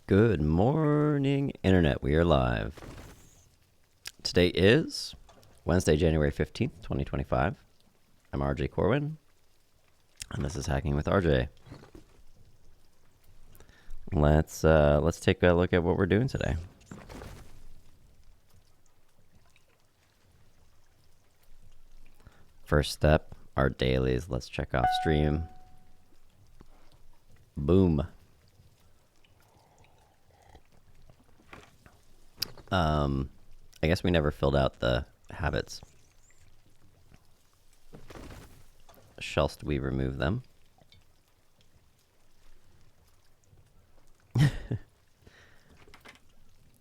Good morning, Internet. We are live. Today is Wednesday, January 15th, 2025. I'm RJ Corwin, and this is Hacking with RJ. Let's take a look at what we're doing today. First step, our dailies. Let's check off stream. Boom. I guess we never filled out the habits. Shallst we remove them? I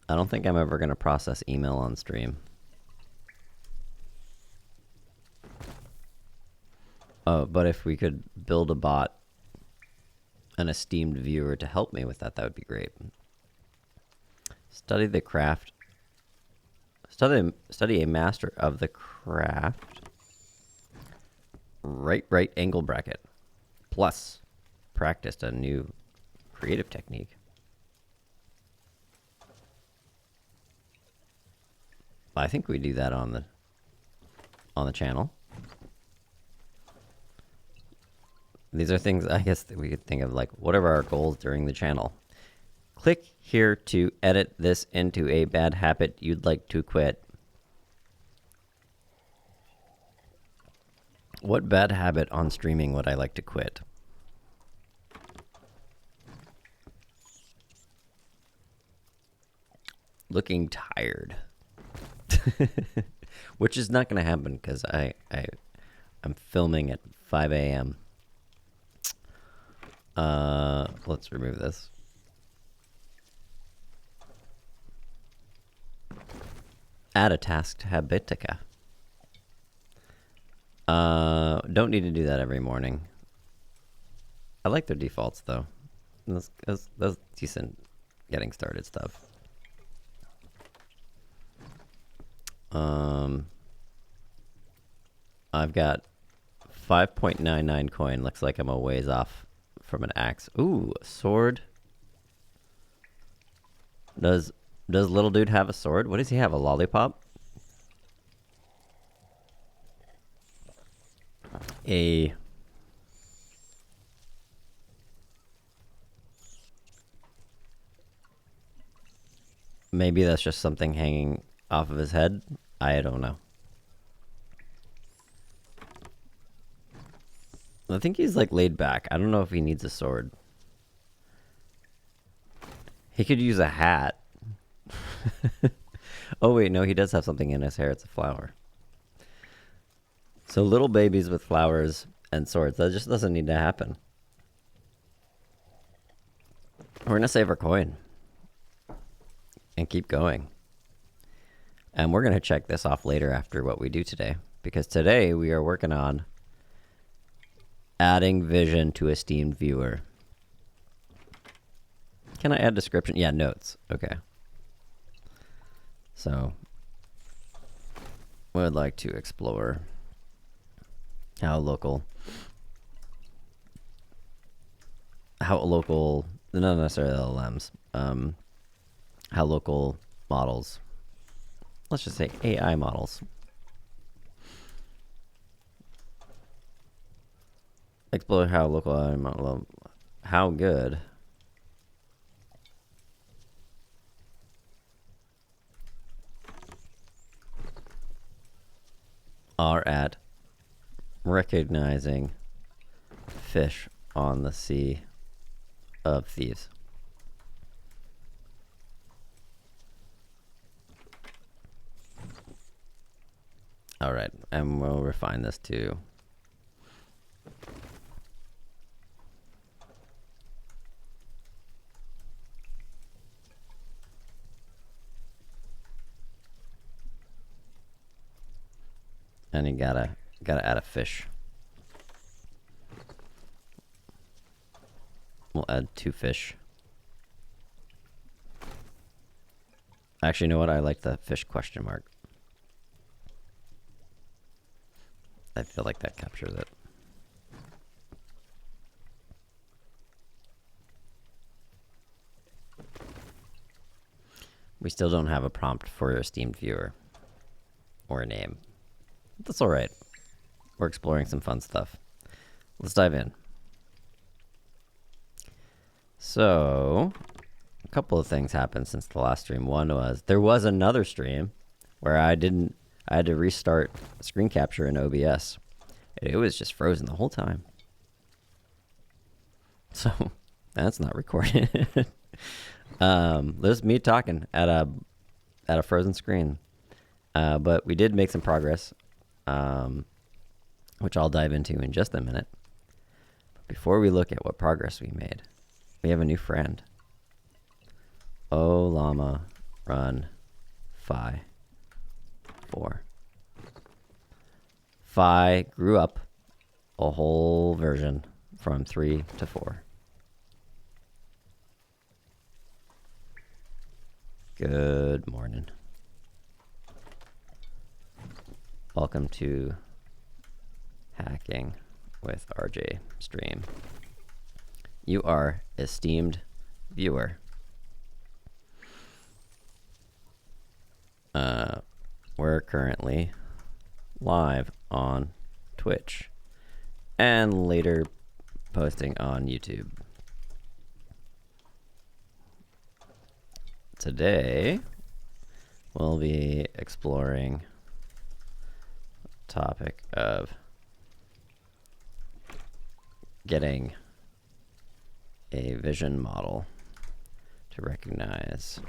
don't think I'm ever going to process email on stream. Oh, but if we could build a bot, an esteemed viewer to help me with that, that would be great. Study the craft. Study a master of the craft. Right angle bracket. Plus, practiced a new creative technique. I think we do that on the channel. These are things I guess that we could think of, like, what are our goals during the channel? Click here to edit this into a bad habit you'd like to quit. What bad habit on streaming would I like to quit? Looking tired. Which is not going to happen because I'm filming at 5 a.m. Let's remove this. Add a task to Habitica. Don't need to do that every morning. I like their defaults though. That's decent getting started stuff. I've got 5.99 coin. Looks like I'm a ways off from an axe. Ooh, a sword. Does little dude have a sword? What does he have? A lollipop? Maybe that's just something hanging off of his head. I don't know. I think he's like laid back. I don't know if he needs a sword. He could use a hat. Oh wait, no, he does have something in his hair. It's a flower. So little babies with flowers and swords, that just doesn't need to happen. We're gonna save our coin and keep going. And we're gonna check this off later after what we do today, because today we are working on adding vision to esteemed viewer. Can I add description? Yeah, notes. Okay. So we would like to explore how local, not necessarily LLMs, how local models, let's just say AI models, explore how local AI model, how good are at recognizing fish on the Sea of Thieves. All right, and we'll refine this too. And you gotta add a fish. We'll add 2 fish. Actually, you know what? I like the fish question mark. I feel like that captures it. We still don't have a prompt for your esteemed viewer or a name. That's all right. We're exploring some fun stuff. Let's dive in. So, a couple of things happened since the last stream. One was there was another stream where I had to restart screen capture in OBS. It was just frozen the whole time. So, that's not recorded. There's me talking at a frozen screen. But we did make some progress, which I'll dive into in just a minute. But before we look at what progress we made, we have a new friend. Oh, llama, run, Phi, 4. Phi grew up a whole version from 3 to 4. Good morning. Welcome to Hacking with RJ stream. You are esteemed viewer. We're currently live on Twitch and later posting on YouTube. Today, we'll be exploring the topic of getting a vision model to recognize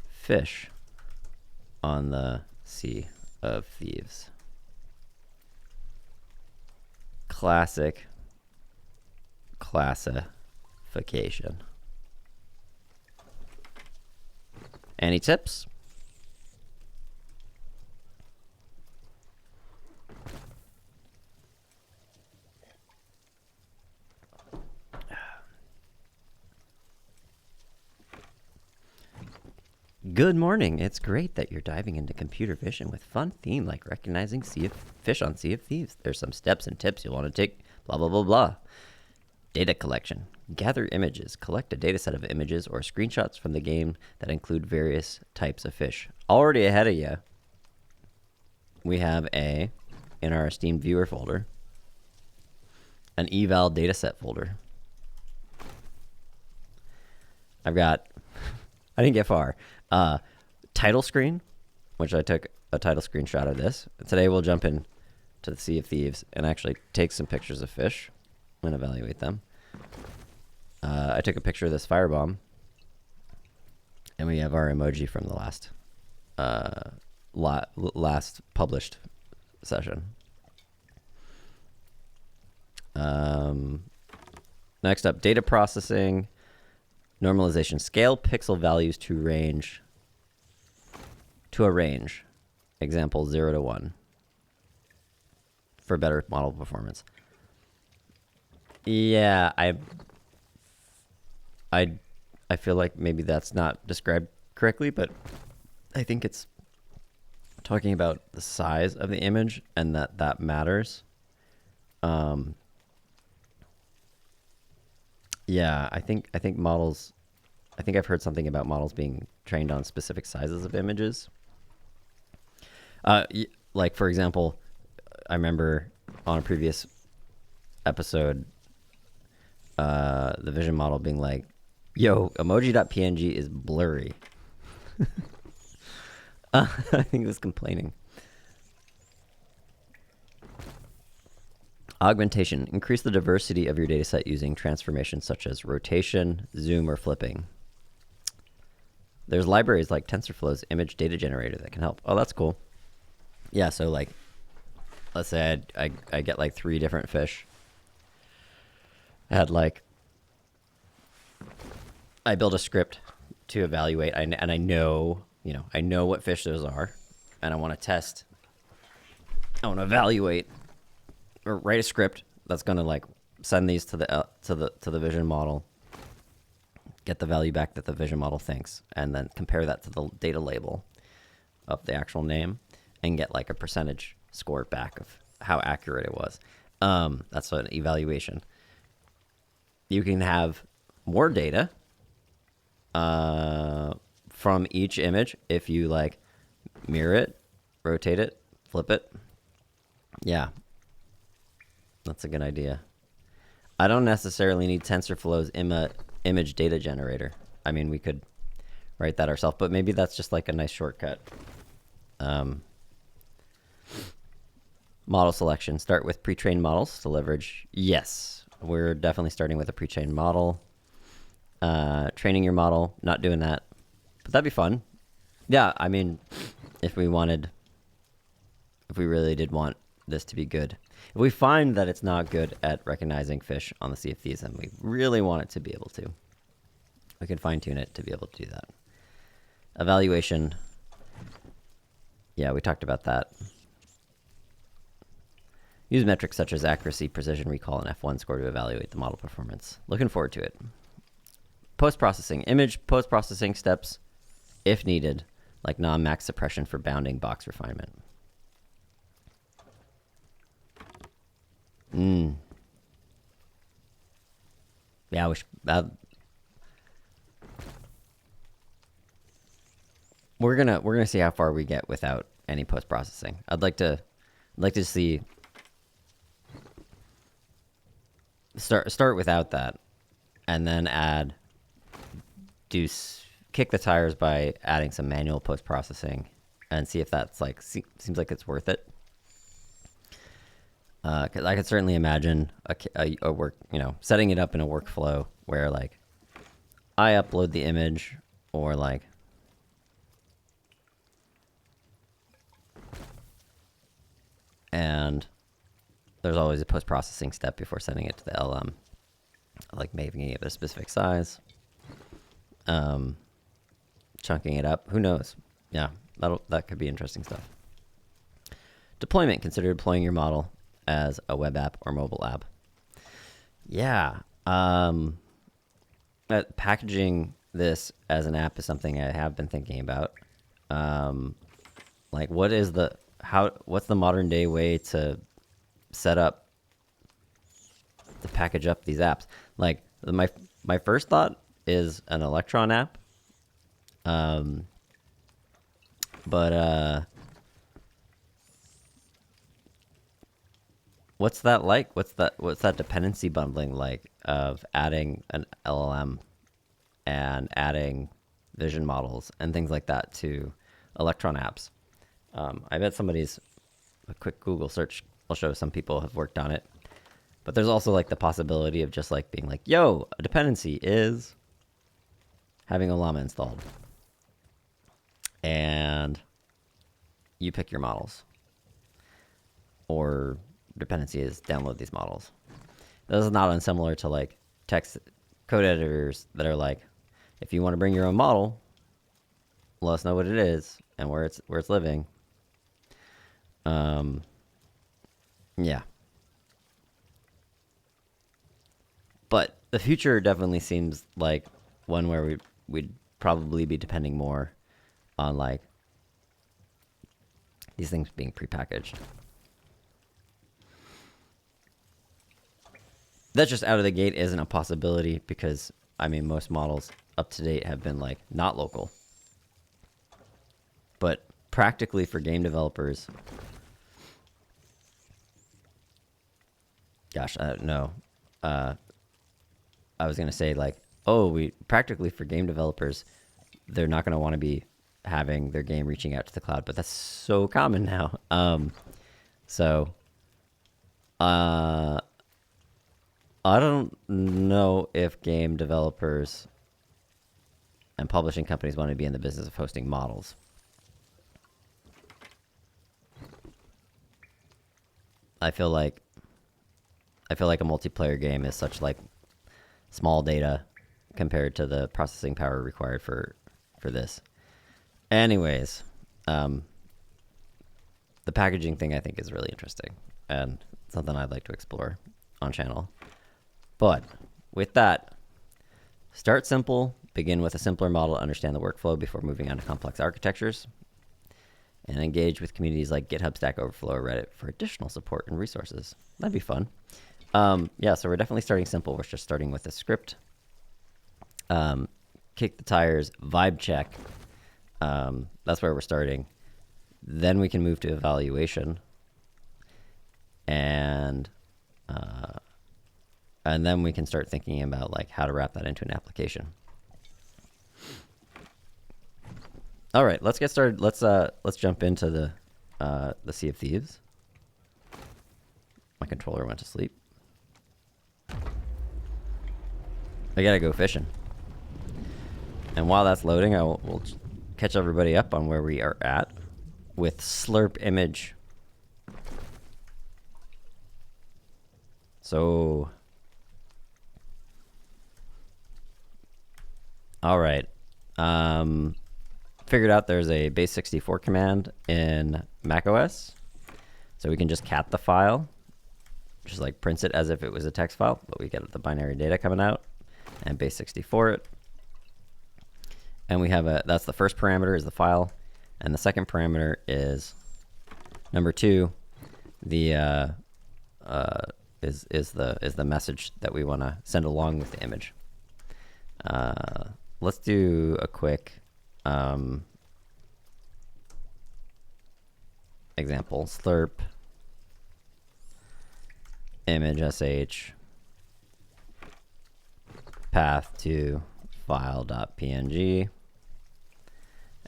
fish on the Sea of Thieves. Classic classification. Any tips? Good morning. It's great that you're diving into computer vision with fun theme like recognizing fish on Sea of Thieves. There's some steps and tips you'll want to take, blah, blah, blah, blah. Data collection. Gather images. Collect a data set of images or screenshots from the game that include various types of fish. Already ahead of you, we have in our esteemed viewer folder, an eval dataset folder. I didn't get far. Title screen, which I took a title screenshot of this. Today we'll jump in to the Sea of Thieves and actually take some pictures of fish and evaluate them. I took a picture of this firebomb, and we have our emoji from the last published session. Next up, data processing, normalization. Scale pixel values to a range. Example 0 to 1 for better model performance. Yeah, I feel like maybe that's not described correctly, but I think it's talking about the size of the image and that matters. Yeah, I think models. I think I've heard something about models being trained on specific sizes of images. Like for example, I remember on a previous episode, the vision model being like, "Yo, emoji.png is blurry." I think it was complaining. Augmentation. Increase the diversity of your dataset using transformations such as rotation, zoom, or flipping. There's libraries like TensorFlow's image data generator that can help. Oh, that's cool. Yeah, so like, let's say I get like 3 different fish. I build a script to evaluate, and I know, I know what fish those are, and I want to test. I want to evaluate or write a script that's going to like send these to the vision model, get the value back that the vision model thinks, and then compare that to the data label of the actual name and get like a percentage score back of how accurate it was. That's an evaluation. You can have more data from each image, if you like mirror it, rotate it, flip it. Yeah, that's a good idea. I don't necessarily need TensorFlow's image data generator. I mean, we could write that ourselves, but maybe that's just like a nice shortcut. Model selection. Start with pre-trained models to leverage. Yes, we're definitely starting with a pre-trained model. Training your model, not doing that. But that'd be fun. Yeah, I mean, if we really did want this to be good. If we find that it's not good at recognizing fish on the Sea of Thieves, and we really want it to be able to, we can fine-tune it to be able to do that. Evaluation. Yeah, we talked about that. Use metrics such as accuracy, precision, recall, and F1 score to evaluate the model performance. Looking forward to it. Post-processing. Image post-processing steps, if needed, like non-max suppression for bounding box refinement. Yeah, we're gonna see how far we get without any post-processing. I'd like to see start without that, and then kick the tires by adding some manual post-processing, and see if that's like seems like it's worth it. Because I could certainly imagine a work, setting it up in a workflow where like I upload the image, or like and there's always a post-processing step before sending it to the LM, like making it a specific size, chunking it up. Who knows? Yeah, that could be interesting stuff. Deployment. Consider deploying your model as a web app or mobile app. Yeah. Packaging this as an app is something I have been thinking about. Like, what's the modern day way to set up, to package up these apps? Like, my first thought is an Electron app. What's that like? What's that dependency bundling like of adding an LLM and adding vision models and things like that to Electron apps? I bet a quick Google search will show some people have worked on it. But there's also like the possibility of just like being like, yo, a dependency is having a Llama installed. And you pick your models. Or dependency is download these models. This is not unsimilar to like text code editors that are like, if you want to bring your own model, let us know what it is and where it's living. Yeah. But the future definitely seems like one where we'd probably be depending more on like these things being prepackaged. That just out of the gate isn't a possibility because, I mean, most models up to date have been like not local. But practically for game developers, gosh, no. I was going to say like, practically for game developers, they're not going to want to be having their game reaching out to the cloud, but that's so common now. I don't know if game developers and publishing companies want to be in the business of hosting models. I feel like a multiplayer game is such like small data compared to the processing power required for this. Anyways, the packaging thing I think is really interesting and something I'd like to explore on channel. But with that, start simple, begin with a simpler model to understand the workflow before moving on to complex architectures, and engage with communities like GitHub, Stack Overflow, or Reddit for additional support and resources. That'd be fun. Yeah, so we're definitely starting simple. We're just starting with a script. Kick the tires, vibe check, That's where we're starting. Then we can move to evaluation, and then we can start thinking about like how to wrap that into an application. All right, let's get started. Let's jump into the Sea of Thieves. My controller went to sleep. I gotta go fishing. And while that's loading, we'll catch everybody up on where we are at with Slurp image. So, all right. Figured out there's a base 64 command in macOS. So we can just cat the file, just like prints it as if it was a text file, but we get the binary data coming out and base 64 it. And we have that's the first parameter is the file. And the second parameter is number 2, the is the message that we want to send along with the image. Let's do a quick example. Slurp image sh path to file.png,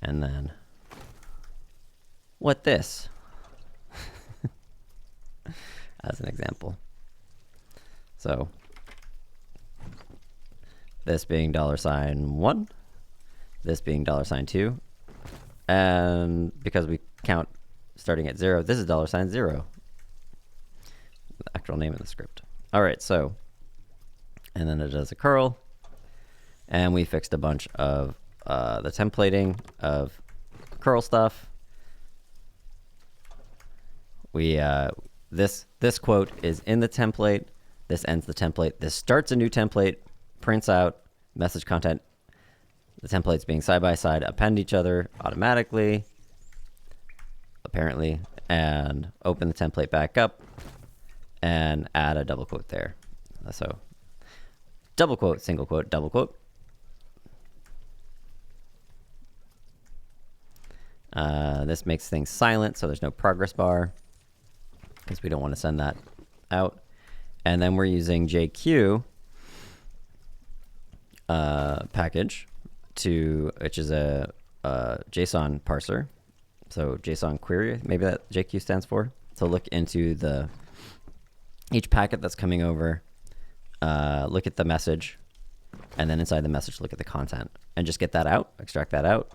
and then what this as an example. So this being $1, this being $2, and because we count starting at 0, this is $0, the actual name of the script. All right, so, and then it does a curl, and we fixed a bunch of the templating of curl stuff. We this quote is in the template. This ends the template. This starts a new template, prints out message content. The templates being side by side append each other automatically, apparently, and open the template back up and add a double quote there. So double quote, single quote, double quote. This makes things silent, so there's no progress bar because we don't want to send that out. And then we're using JQ package which is a JSON parser. So JSON query, maybe that JQ stands for. So look into each packet that's coming over, look at the message, and then inside the message, look at the content, and just get that out, extract that out,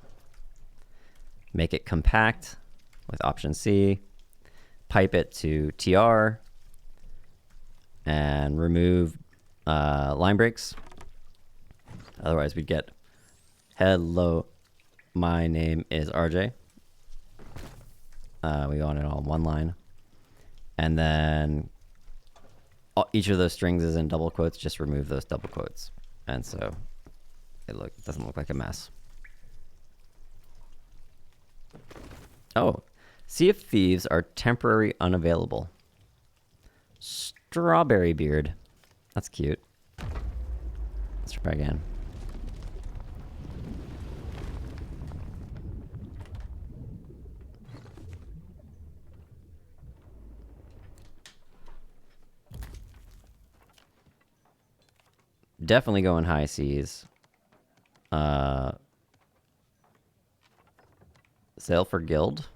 make it compact with Option C, pipe it to TR, and remove line breaks. Otherwise, we'd get, hello, my name is RJ. We want it all in one line. And then each of those strings is in double quotes. Just remove those double quotes. And so it doesn't look like a mess. Oh, Sea of Thieves are temporary unavailable. Strawberry beard. That's cute. Let's try again. Definitely going high seas. Sail for Guild.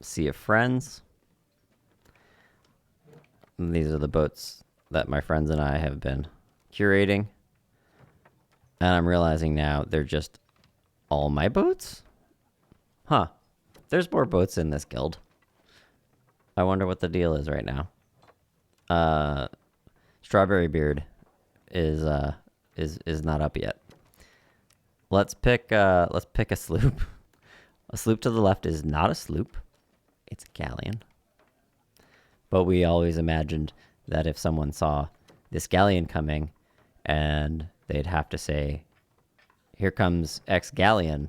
Sea of Friends. And these are the boats that my friends and I have been curating. And I'm realizing now they're just all my boats? Huh. There's more boats in this guild. I wonder what the deal is right now. Strawberry Beard is not up yet. Let's pick a sloop. A sloop to the left is not a sloop. It's a galleon. But we always imagined that if someone saw this galleon coming and they'd have to say, here comes X galleon,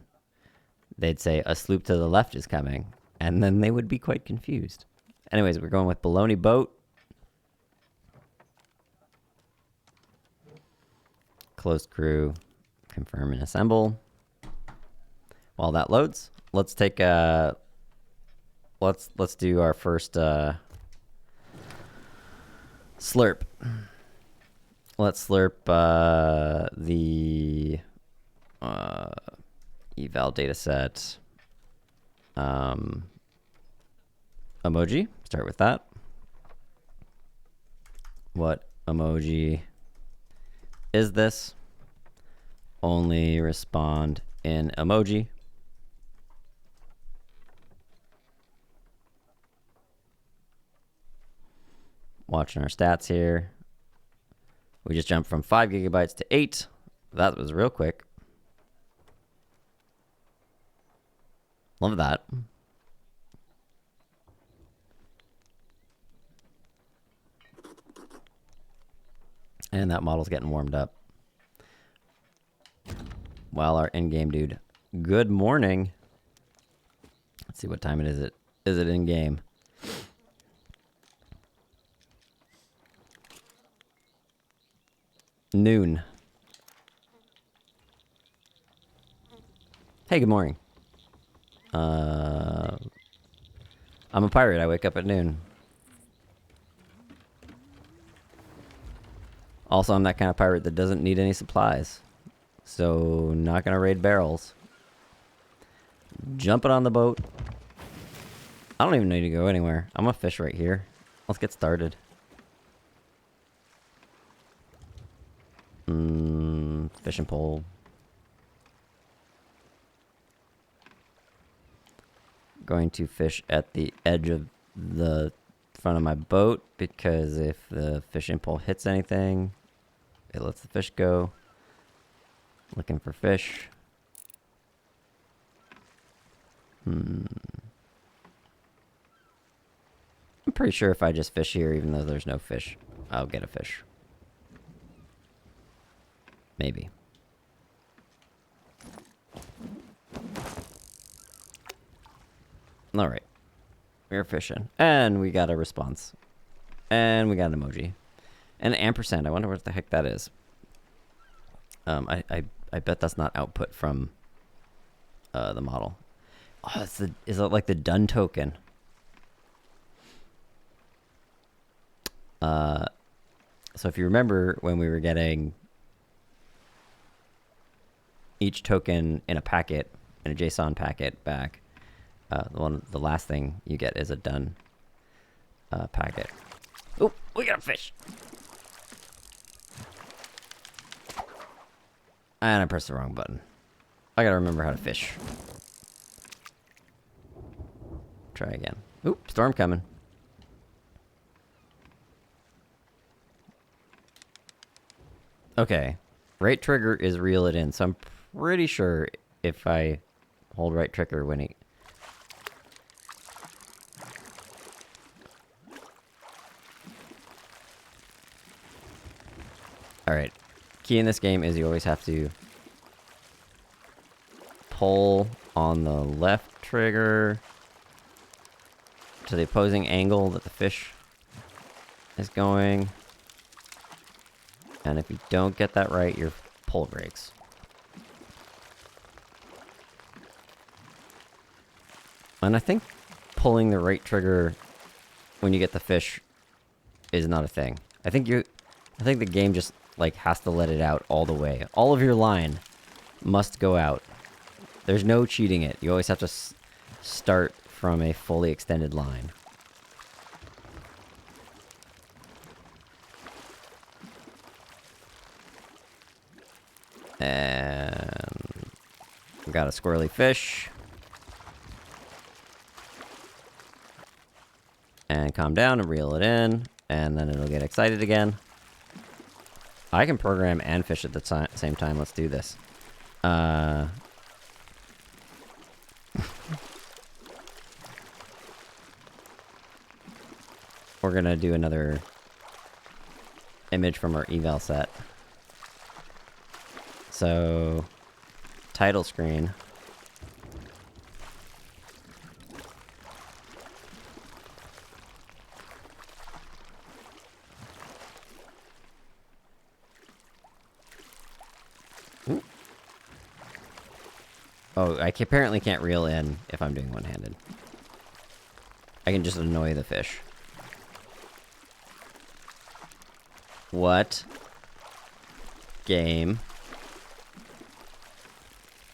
they'd say a sloop to the left is coming. And then they would be quite confused. Anyways, we're going with Baloney Boat. Closed crew, confirm and assemble. While that loads, let's take let's do our first slurp. Let's slurp the eval dataset emoji. Start with that. What emoji is this? Only respond in emoji. Watching our stats here. We just jumped from 5 gigabytes to 8. That was real quick. Love that. And that model's getting warmed up. While our in-game dude. Good morning. Let's see what time it is. Is it in-game? Noon. Hey, good morning. I'm a pirate. I wake up at noon. Also, I'm that kind of pirate that doesn't need any supplies. So, not gonna raid barrels. Jumping on the boat. I don't even need to go anywhere. I'm gonna fish right here. Let's get started. Fishing pole. Going to fish at the edge of the front of my boat because if the fishing pole hits anything, it lets the fish go. Looking for fish. I'm pretty sure if I just fish here, even though there's no fish, I'll get a fish. Maybe. All right. We're fishing. And we got a response. And we got an emoji. And an ampersand. I wonder what the heck that is. I bet that's not output from the model. Oh, is it like the done token? So if you remember when we were getting each token in a packet, in a JSON packet back, the last thing you get is a done packet. Oh, we got a fish. And I pressed the wrong button. I gotta remember how to fish. Try again. Oop, storm coming. Okay. Right trigger is reel it in, so I'm pretty sure if I hold right trigger when he... Alright. Key in this game is you always have to pull on the left trigger to the opposing angle that the fish is going. And if you don't get that right, your pull breaks. And I think pulling the right trigger when you get the fish is not a thing. I think the game just like has to let it out all the way. All of your line must go out. There's no cheating it. You always have to start from a fully extended line. And we got a squirrely fish. And calm down and reel it in. And then it'll get excited again. I can program and fish at the same time. Let's do this. We're gonna do another image from our eval set. So, title screen. Oh, I apparently can't reel in if I'm doing one-handed. I can just annoy the fish. What game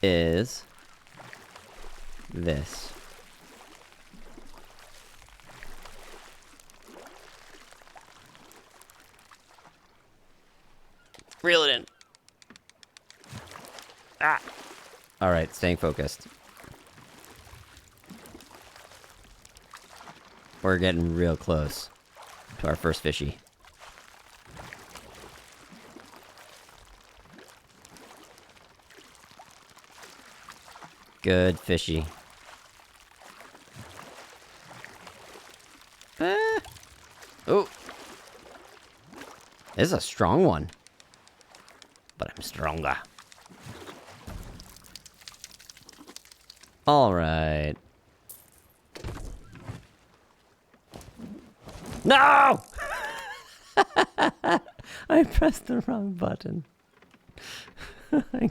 is this? Reel it in. Ah. All right, staying focused. We're getting real close to our first fishy. Good fishy. Ah. Oh. This is a strong one. But I'm stronger. All right. No! I pressed the wrong button. I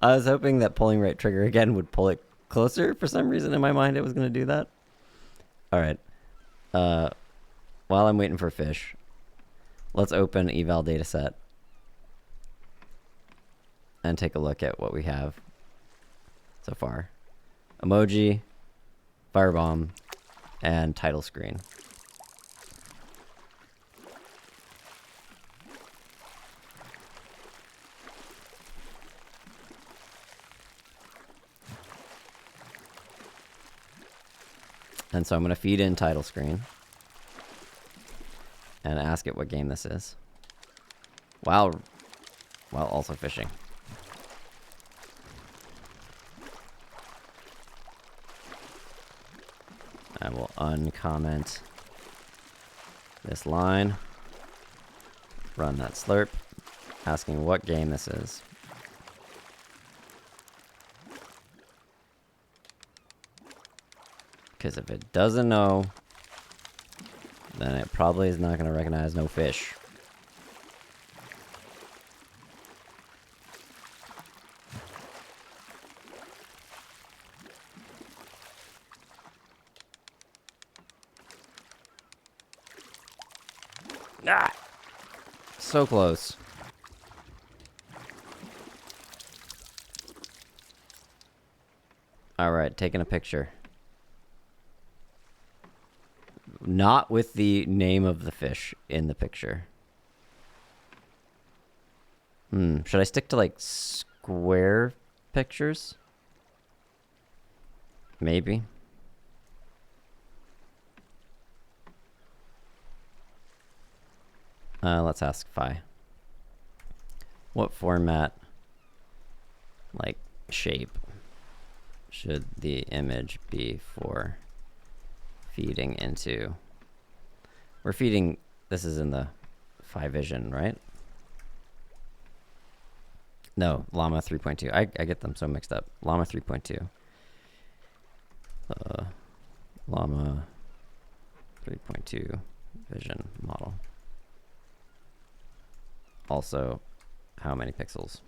was hoping that pulling right trigger again would pull it closer. For some reason in my mind it was going to do that. All right. While I'm waiting for fish, let's open eval dataset and take a look at what we have so far. Emoji, firebomb, and title screen. And so I'm going to feed in title screen and ask it what game this is while also fishing. I will uncomment this line, run that slurp, asking what game this is. Because if it doesn't know, then it probably is not going to recognize no fish. Ah! So close. All right, taking a picture. Not with the name of the fish in the picture. Should I stick to like square pictures? Maybe. Let's ask Phi. What format, like shape, should the image be for feeding into? We're feeding, this is in the Phi Vision, right? No, Llama 3.2. I get them so mixed up. Llama 3.2. Llama 3.2 Vision model. Also, how many pixels?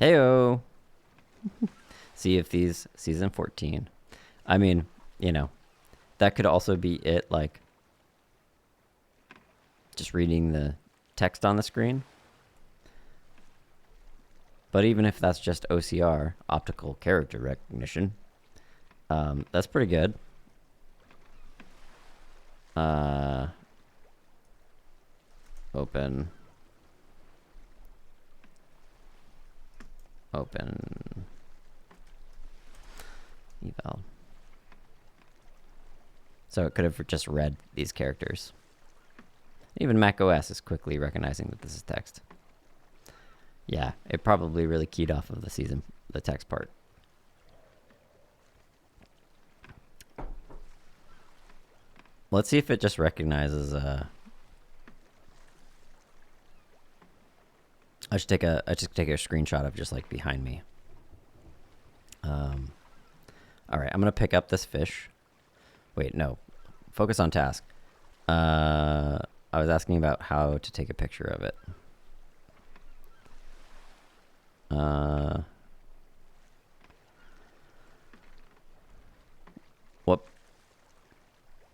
Heyo! Sea of Thieves season 14. I mean, you know, that could also be it, like, just reading the text on the screen. But even if that's just OCR, optical character recognition, that's pretty good. Open eval. So it could have just read these characters. Even Mac OS is quickly recognizing that this is text. Yeah, it probably really keyed off of the text part. Let's see if it just recognizes. I should take a screenshot of just like behind me. All right, I'm gonna pick up this fish. Wait, no, focus on task. I was asking about how to take a picture of it.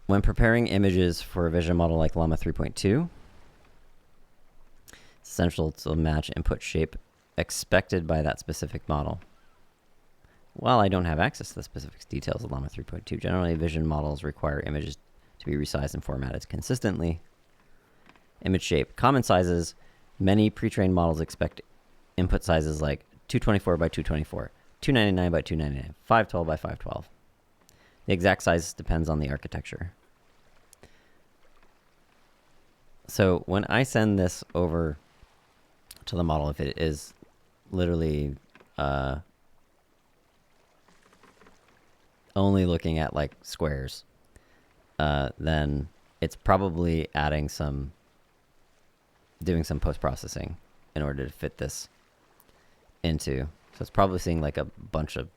When preparing images for a vision model like Llama 3.2, it's essential to match input shape expected by that specific model. While I don't have access to the specific details of Llama 3.2, generally vision models require images to be resized and formatted consistently. Image shape. Common sizes. Many pre-trained models expect input sizes like 224 by 224, 299 by 299, 512 by 512. The exact size depends on the architecture. So when I send this over to the model, if it is literally only looking at like squares, then it's probably doing some post-processing in order to fit this into. So it's probably seeing like a bunch of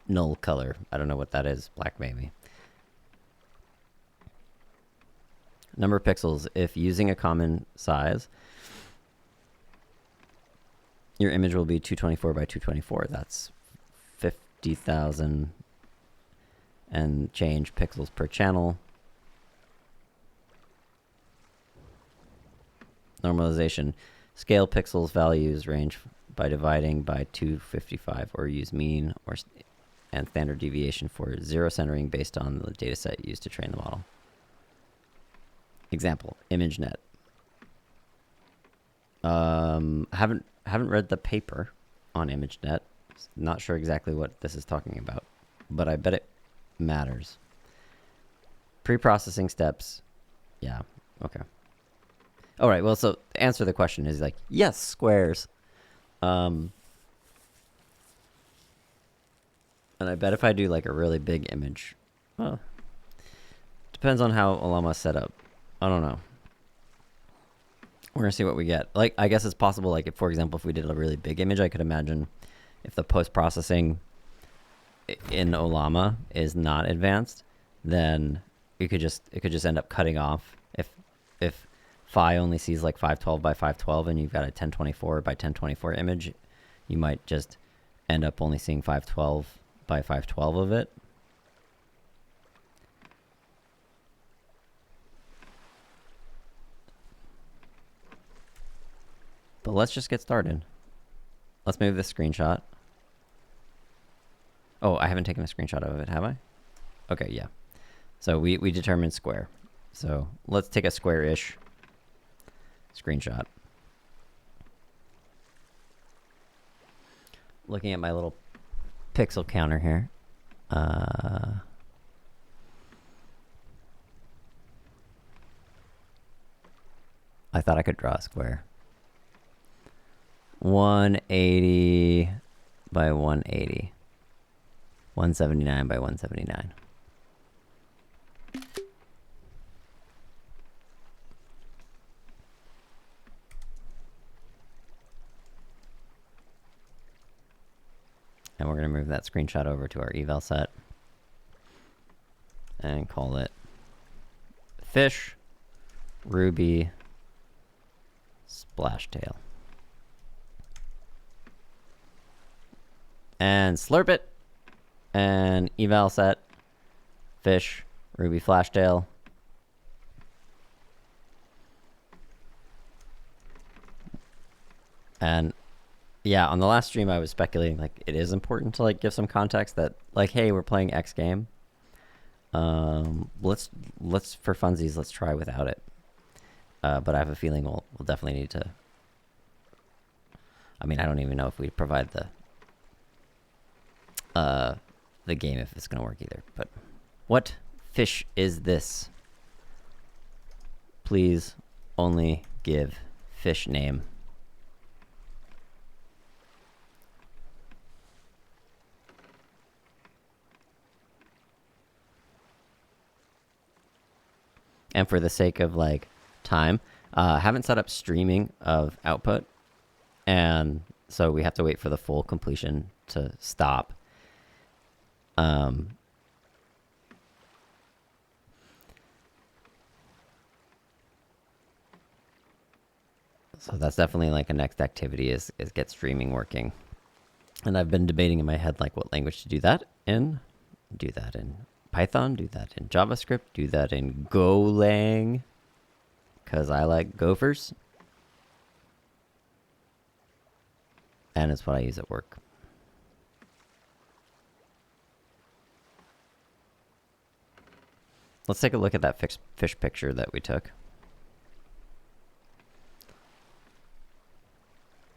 null color. I don't know what that is. Black maybe. Number of pixels. If using a common size, your image will be 224 by 224. That's 50,000 and change pixels per channel. Normalization. Scale pixels values range by dividing by 255 or use mean and standard deviation for zero centering based on the dataset used to train the model. Example, ImageNet. Haven't read the paper on ImageNet. Not sure exactly what this is talking about, but I bet it matters. Pre-processing steps. Yeah, okay. All right, well, so the answer to the question is like, yes, squares. And I bet if I do like a really big image, well, depends on how Llama's set up. I don't know. We're gonna see what we get. Like, I guess it's possible, like, if, for example, if we did a really big image, I could imagine if the post-processing in Llama is not advanced, then it could just end up cutting off. If Phi only sees like 512 by 512 and you've got a 1024 by 1024 image, you might just end up only seeing 512 by 512 of it. But let's just get started. Let's move this screenshot. Oh, I haven't taken a screenshot of it, have I? Okay, yeah. So we determined square. So let's take a square-ish screenshot. Looking at my little pixel counter here. I thought I could draw a square. 180 by 180. 179 by 179. And we're going to move that screenshot over to our eval set and call it fish ruby splash tail. And slurp it. And eval set fish ruby flash tail. And yeah, on the last stream I was speculating like it is important to like give some context that like, hey, we're playing X game. Let's for funsies, let's try without it. But I have a feeling we'll definitely need to. I mean, I don't even know if we provide the game if it's gonna work either. But what fish is this? Please only give fish name. And for the sake of like time, haven't set up streaming of output, and so we have to wait for the full completion to stop. So that's definitely like a next activity is get streaming working. And I've been debating in my head like what language to do that in. Do that in Python, do that in JavaScript, do that in Golang, because I like Gophers. And it's what I use at work. Let's take a look at that fish picture that we took.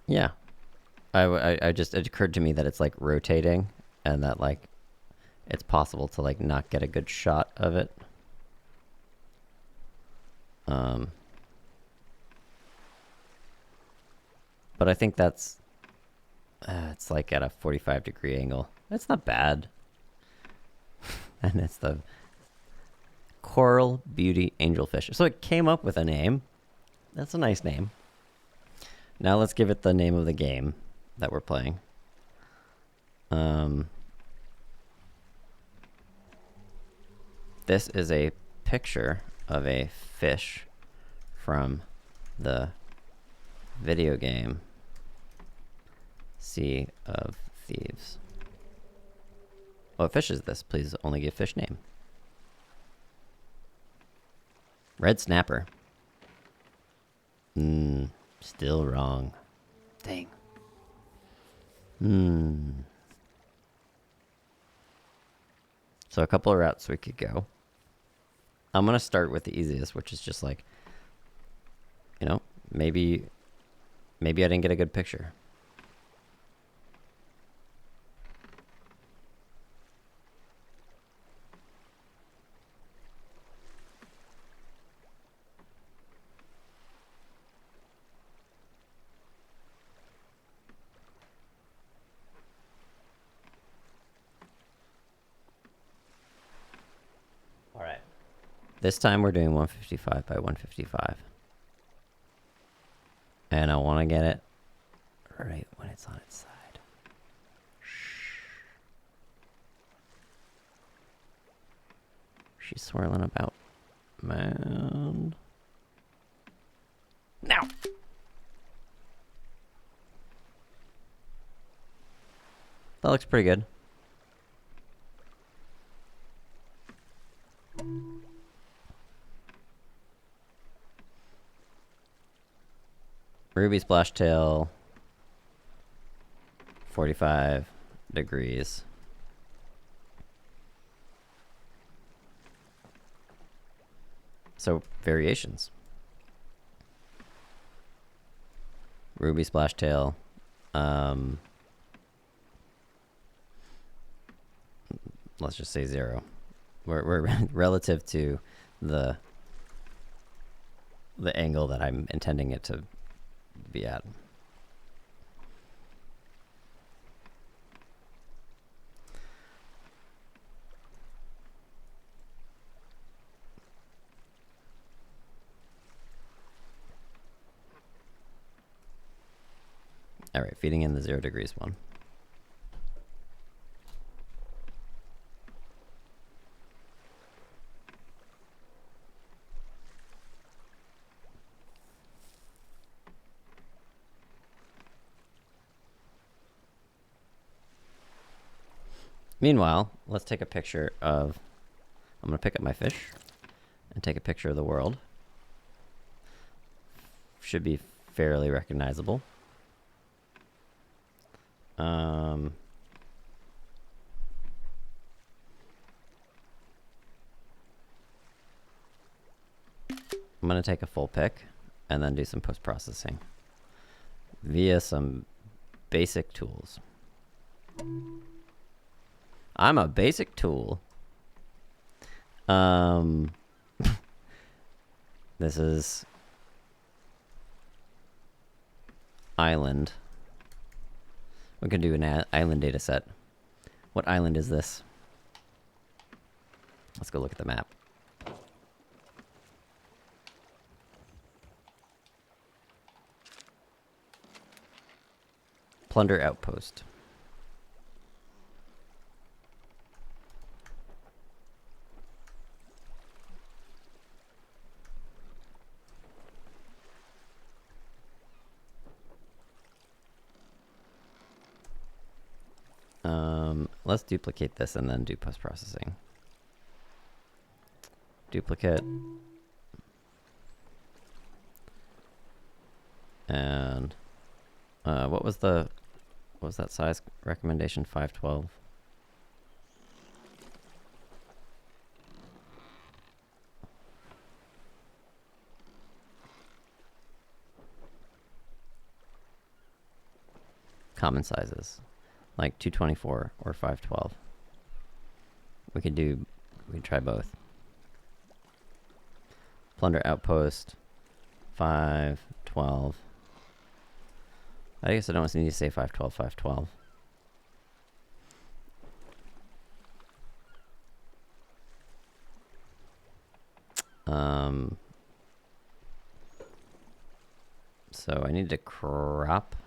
Yeah. I just, it occurred to me that it's like rotating and that like it's possible to like not get a good shot of it. But I think that's, it's like at a 45-degree angle. That's not bad. And it's the Coral Beauty Angelfish. So it came up with a name. That's a nice name. Now let's give it the name of the game that we're playing. This is a picture of a fish from the video game Sea of Thieves. What fish is this? Please only give fish name. Red snapper. Still wrong. Dang. So a couple of routes we could go. I'm going to start with the easiest, which is just like, you know, maybe I didn't get a good picture. All right. This time we're doing 155 by 155. And I want to get it right when it's on its side. She's swirling about. Man. Now! That looks pretty good. Ruby splash tail, 45 degrees. So variations. Ruby splash tail. Let's just say 0. We're relative to the angle that I'm intending it to be at. All right, feeding in the 0 degrees one. Meanwhile, let's take a picture of, I'm going to pick up my fish and take a picture of the world. Should be fairly recognizable. I'm going to take a full pic and then do some post-processing via some basic tools. I'm a basic tool. This is island. We can do an island data set. What island is this? Let's go look at the map. Plunder outpost. Let's duplicate this and then do post-processing. Duplicate. And what was that size recommendation? 512. Common sizes, like 224 or 512. We could try both. Plunder outpost, 512. I guess I don't need to say 512, 512. So I need to crop.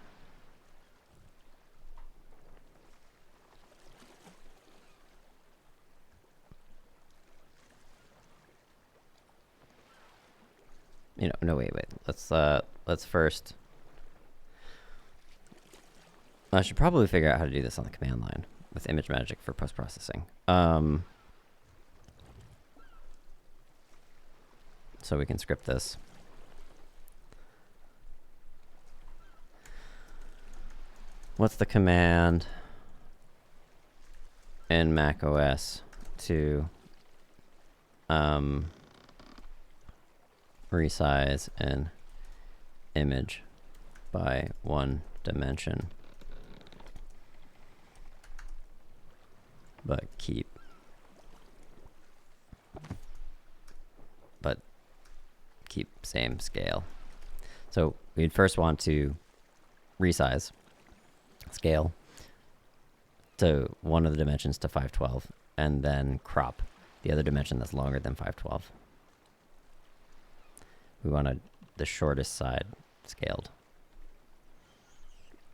No, wait. Let's first. I should probably figure out how to do this on the command line with image magic for post-processing. So we can script this. What's the command in Mac OS to resize an image by 1 dimension, but keep same scale? So we'd first want to resize scale to one of the dimensions to 512 and then crop the other dimension that's longer than 512. We want the shortest side scaled,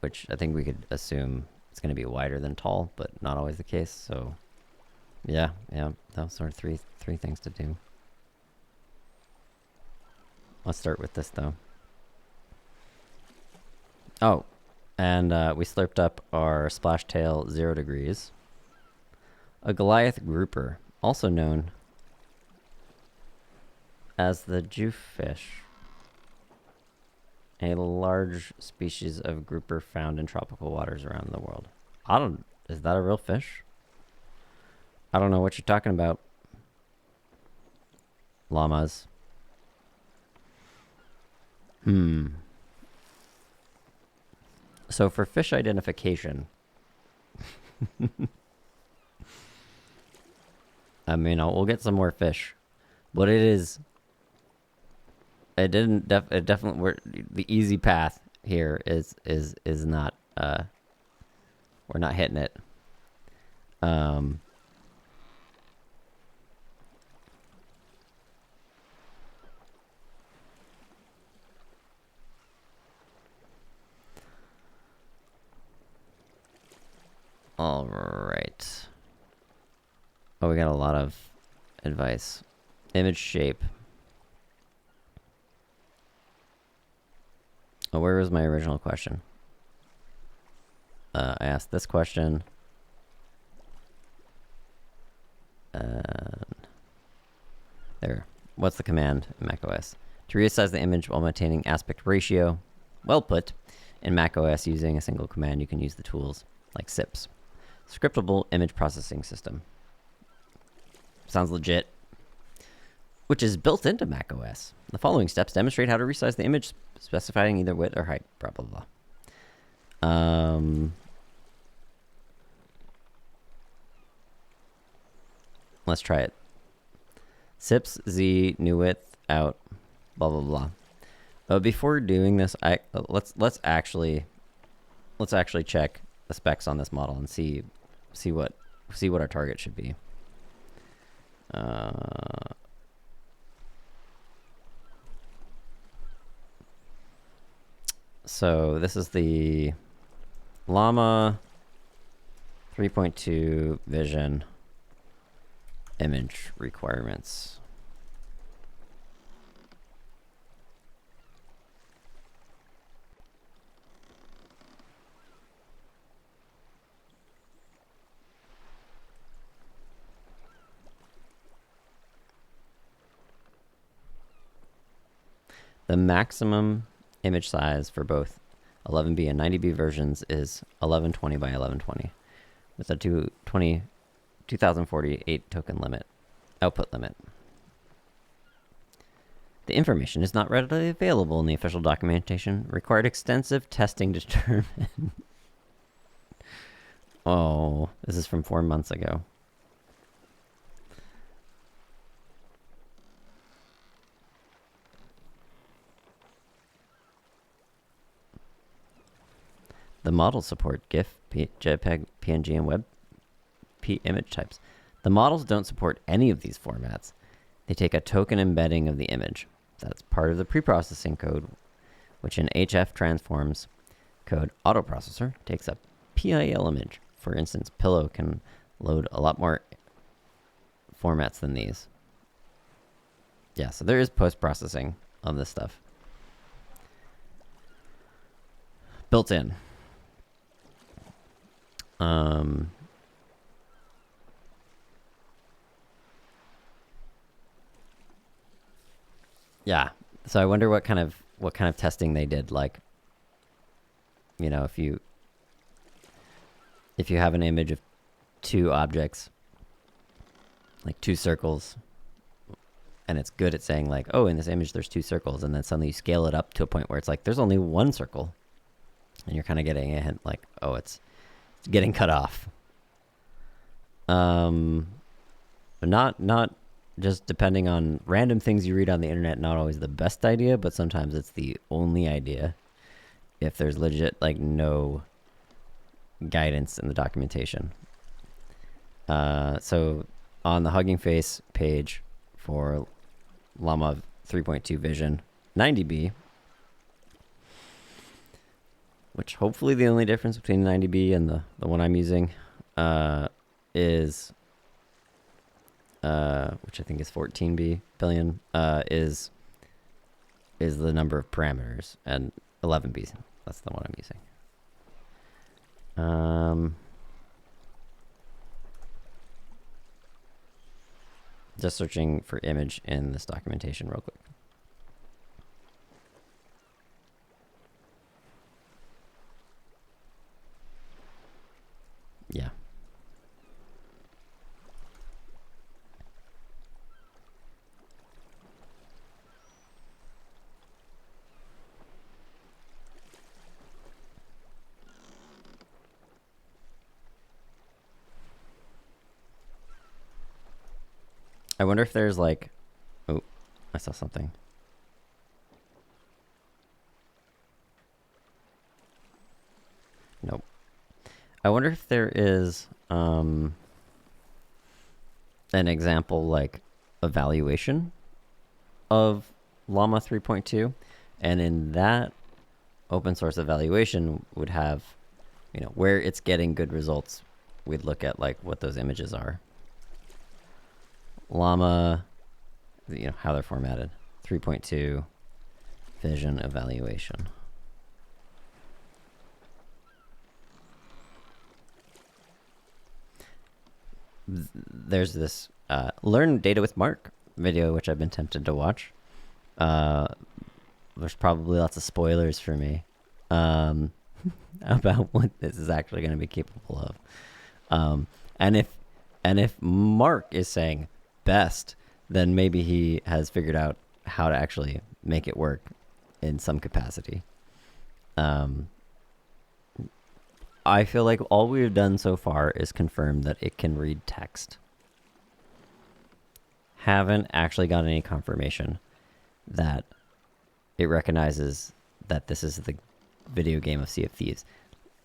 which I think we could assume it's going to be wider than tall, but not always the case. So yeah, those are three things to do. Let's start with this though. Oh, and we slurped up our splash tail 0 degrees. A Goliath grouper, also known as the jewfish, a large species of grouper found in tropical waters around the world. Is that a real fish? I don't know what you're talking about. Llamas. So for fish identification, I mean, we'll get some more fish, but it definitely, the easy path here is not, we're not hitting it. All right. Oh, we got a lot of advice. Image shape. Oh, where was my original question? I asked this question. There. What's the command in macOS? To resize the image while maintaining aspect ratio. Well put. In macOS, using a single command, you can use the tools like SIPs. Scriptable image processing system. Sounds legit. Which is built into macOS. The following steps demonstrate how to resize the image, specifying either width or height. Blah blah blah. Let's try it. SIPs Z new width out. Blah blah blah. But before doing this, let's actually check the specs on this model and see what our target should be. So this is the Llama3.2 Vision image requirements. The maximum image size for both 11B and 90B versions is 1120 by 1120 with a 2048 token limit, output limit. The information is not readily available in the official documentation. Required extensive testing to determine. Oh, this is from 4 months ago. The models support GIF, JPEG, PNG, and WebP image types. The models don't support any of these formats. They take a token embedding of the image. That's part of the preprocessing code, which in HF transforms code autoprocessor takes a PIL image. For instance, Pillow can load a lot more formats than these. Yeah, so there is post-processing on this stuff. Built in. Yeah. So I wonder what kind of testing they did. Like, you know, if you have an image of two objects, like two circles, and it's good at saying like, oh, in this image there's two circles, and then suddenly you scale it up to a point where it's like there's only one circle, and you're kind of getting a hint like, oh, it's getting cut off. But not just depending on random things you read on the internet, not always the best idea, but sometimes it's the only idea if there's legit like no guidance in the documentation. So on the Hugging Face page for Llama3.2 Vision 90B, which hopefully the only difference between 90B and the one I'm using is which I think is 14B billion, is the number of parameters, and 11B, that's the one I'm using. Just searching for image in this documentation real quick. Yeah. I wonder if there's like, oh, I saw something. Nope. I wonder if there is an example like evaluation of Llama 3.2, and in that open source evaluation would have, you know, where it's getting good results. We'd look at like what those images are. Llama, you know, how they're formatted. 3.2 Vision evaluation. There's this Learn Data with Mark video, which I've been tempted to watch. There's probably lots of spoilers for me about what this is actually going to be capable of. And if Mark is saying best, then maybe he has figured out how to actually make it work in some capacity. I feel like all we've done so far is confirm that it can read text. Haven't actually got any confirmation that it recognizes that this is the video game of Sea of Thieves.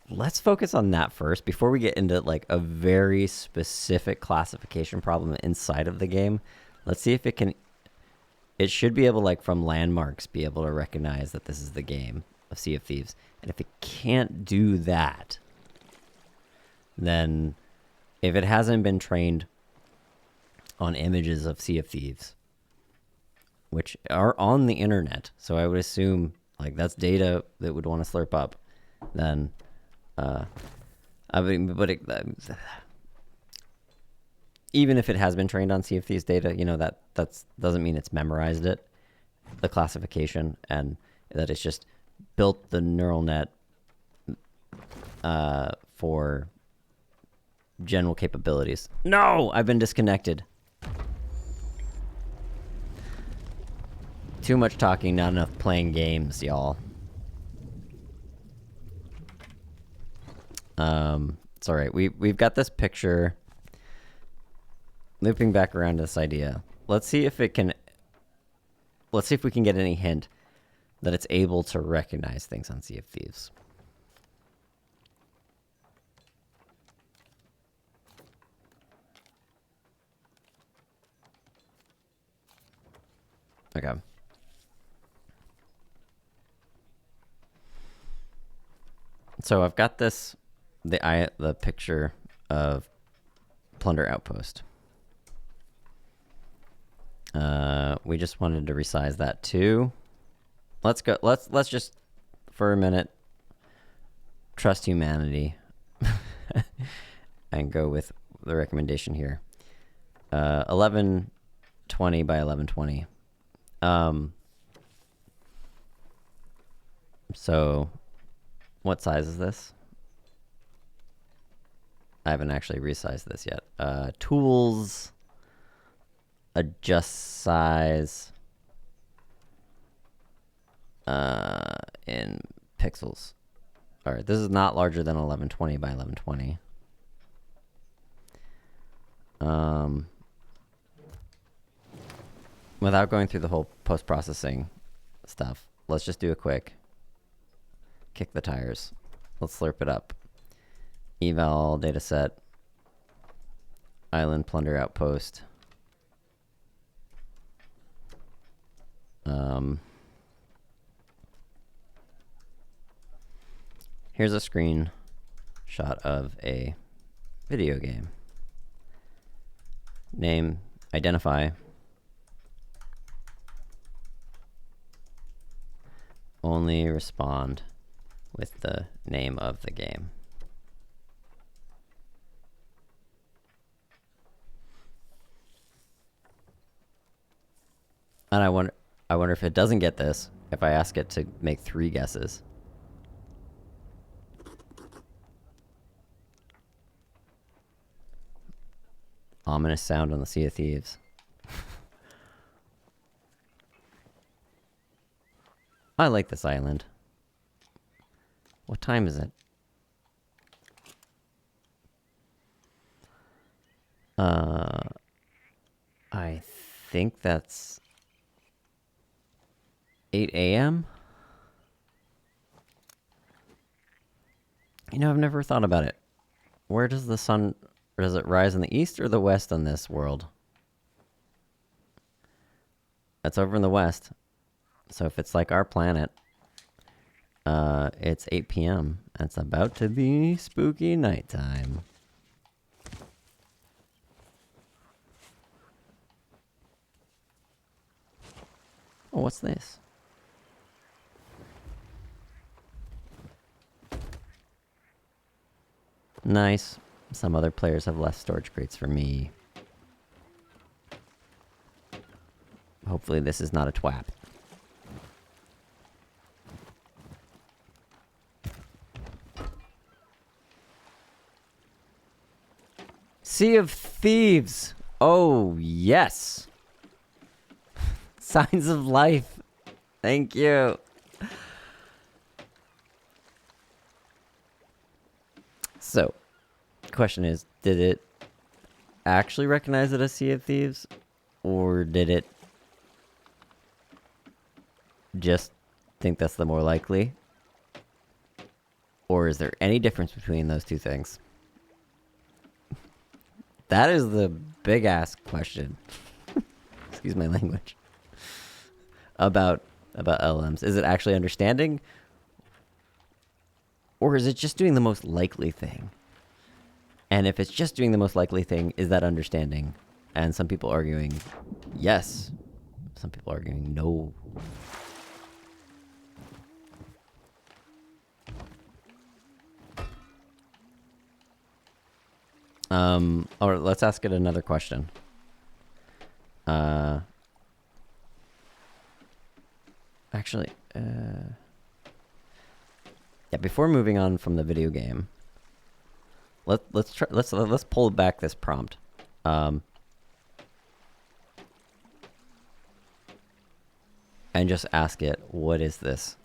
Let's focus on that first before we get into like a very specific classification problem inside of the game. Let's see if it can. It should be able, like from landmarks, be able to recognize that this is the game of Sea of Thieves. And if it can't do that, then if it hasn't been trained on images of Sea of Thieves, which are on the internet, so I would assume like that's data that would want to slurp up, then I mean, but even if it has been trained on Sea of Thieves data, you know, that doesn't mean it's memorized it. the classification, and that it's just built the neural net for general capabilities. No, I've been disconnected. Too much talking, not enough playing games, y'all. It's all right. We've got this picture. Looping back around to this idea. Let's see if we can get any hint that it's able to recognize things on Sea of Thieves. Okay. So I've got the picture of Plunder Outpost. We just wanted to resize that too. Let's go. Let's just for a minute trust humanity and go with the recommendation here. 1120 by 1120. So what size is this? I haven't actually resized this yet. Tools, adjust size in pixels. All right, this is not larger than 1120 by 1120. Without going through the whole post-processing stuff, let's just do a quick kick the tires. Let's slurp it up. Eval dataset, island plunder outpost. Here's a screen shot of a video game. Name, identify. Only respond with the name of the game. And I wonder if it doesn't get this, if I ask it to make 3 guesses. Ominous sound on the Sea of Thieves. I like this island. What time is it? I think that's 8 a.m. You know, I've never thought about it. Where does the sun, or does it rise in the east or the west on this world? It's over in the west. So if it's like our planet, it's 8 p.m. It's about to be spooky nighttime. Oh, what's this? Nice. Some other players have left storage crates for me. Hopefully this is not a twap. Sea of Thieves. Oh, yes. Signs of life. Thank you. So, question is, did it actually recognize it as Sea of Thieves? Or did it just think that's the more likely? Or is there any difference between those two things? That is the big ass question. Excuse my language. About LLMs. Is it actually understanding? Or is it just doing the most likely thing? And if it's just doing the most likely thing, is that understanding? And some people arguing yes. Some people arguing no. Or let's ask it another question. Actually, yeah. Before moving on from the video game, let's pull back this prompt. And just ask it, what is this?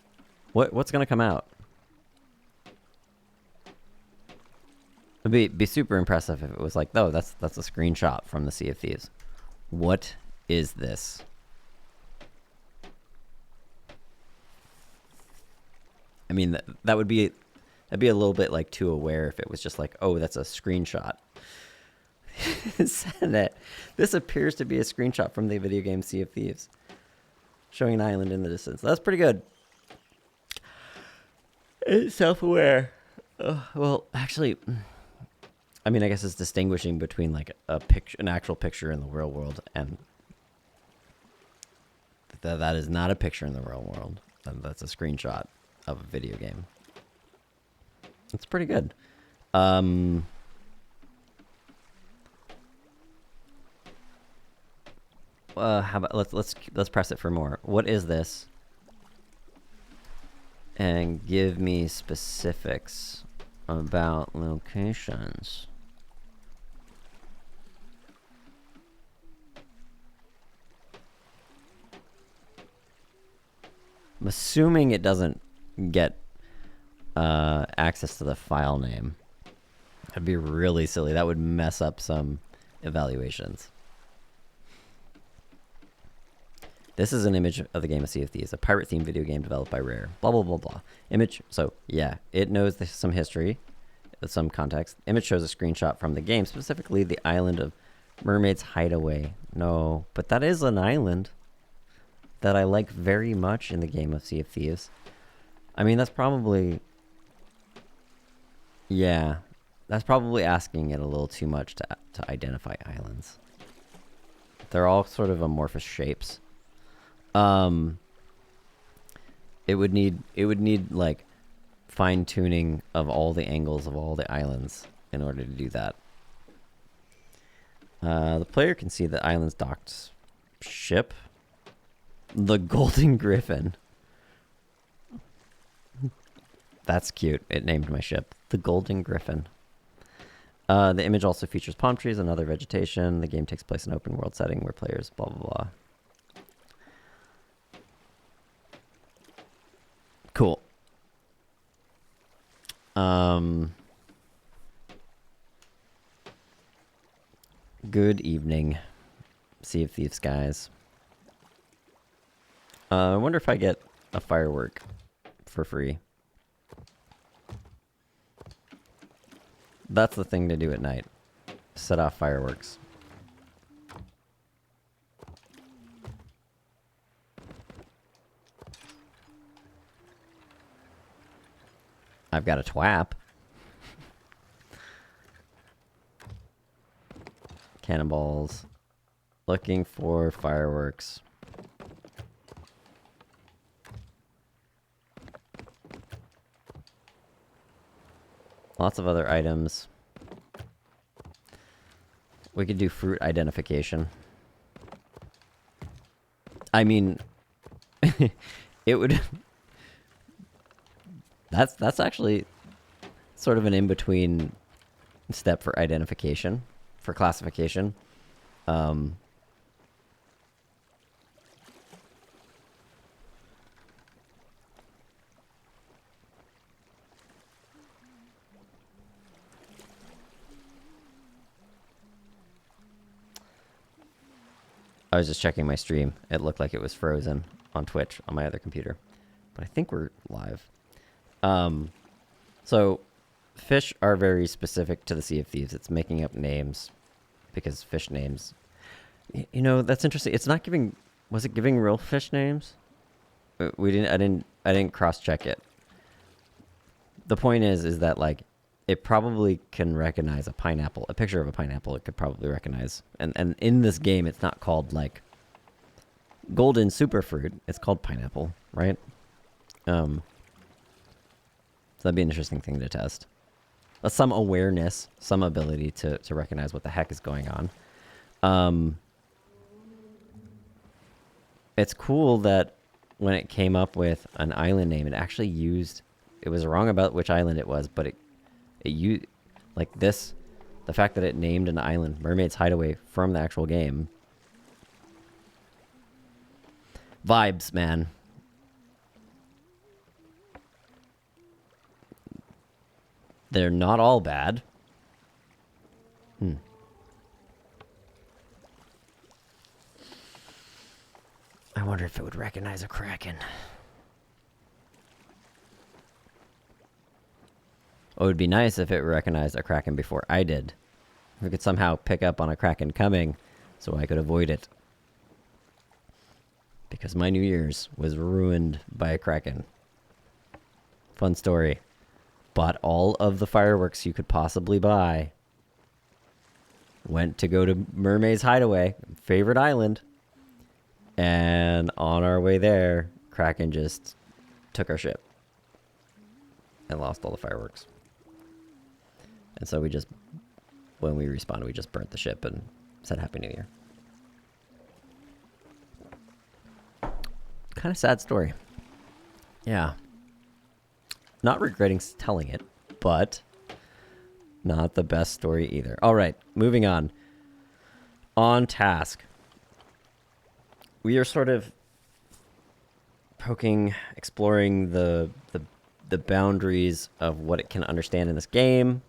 What's gonna come out? It'd be super impressive if it was like, oh, that's a screenshot from the Sea of Thieves. What is this? I mean, that would be, that'd be a little bit like too aware if it was just like, oh, that's a screenshot. Said that this appears to be a screenshot from the video game Sea of Thieves, showing an island in the distance. That's pretty good. It's self-aware. Well, actually, I mean, I guess it's distinguishing between like a picture, an actual picture in the real world, and that is not a picture in the real world. That's a screenshot of a video game. It's pretty good. How about let's press it for more. What is this? And give me specifics about locations. I'm assuming it doesn't get access to the file name. That'd be really silly. That would mess up some evaluations. This is an image of the game of Sea of Thieves, a pirate-themed video game developed by Rare. Blah, blah, blah, blah. Image, so yeah, it knows some history, some context. Image shows a screenshot from the game, specifically the island of Mermaid's Hideaway. No, but that is an island that I like very much in the game of Sea of Thieves. I mean, that's probably... Yeah, that's probably asking it a little too much to identify islands. They're all sort of amorphous shapes. It would need like fine tuning of all the angles of all the islands in order to do that. The player can see the island's docked ship, the Golden Griffin. That's cute. It named my ship the Golden Griffin. The image also features palm trees and other vegetation. The game takes place in an open world setting where players blah blah blah. Cool. Good evening, Sea of Thieves guys. I wonder if I get a firework for free. That's the thing to do at night. Set off fireworks. I've got a twap. Cannonballs. Looking for fireworks. Lots of other items. We could do fruit identification. I mean, it would... That's actually sort of an in-between step for identification, for classification. I was just checking my stream. It looked like it was frozen on Twitch on my other computer, but I think we're live. So fish are very specific to the Sea of Thieves. It's making up names because fish names, you know, that's interesting. It's not giving, was it giving real fish names? I didn't cross check it. The point is that like, it probably can recognize a pineapple, a picture of a pineapple. It could probably recognize, and in this game, it's not called like golden superfruit. It's called pineapple, right? So that'd be an interesting thing to test. Some awareness, some ability to recognize what the heck is going on. It's cool that when it came up with an island name, it actually used, it was wrong about which island it was, but it used, like this, the fact that it named an island Mermaid's Hideaway from the actual game. Vibes, man. They're not all bad. I wonder if it would recognize a kraken. Oh, it would be nice if it recognized a kraken before I did. If we could somehow pick up on a kraken coming so I could avoid it. Because my New Year's was ruined by a kraken. Fun story. Bought all of the fireworks you could possibly buy. Went to go to Mermaid's Hideaway, favorite island. And on our way there, kraken just took our ship. And lost all the fireworks. And so we just, when we respawned, we just burnt the ship and said Happy New Year. Kind of sad story. Yeah. Not regretting telling it, but not the best story either. All right, moving on. On task. We are sort of poking, exploring the boundaries of what it can understand in this game.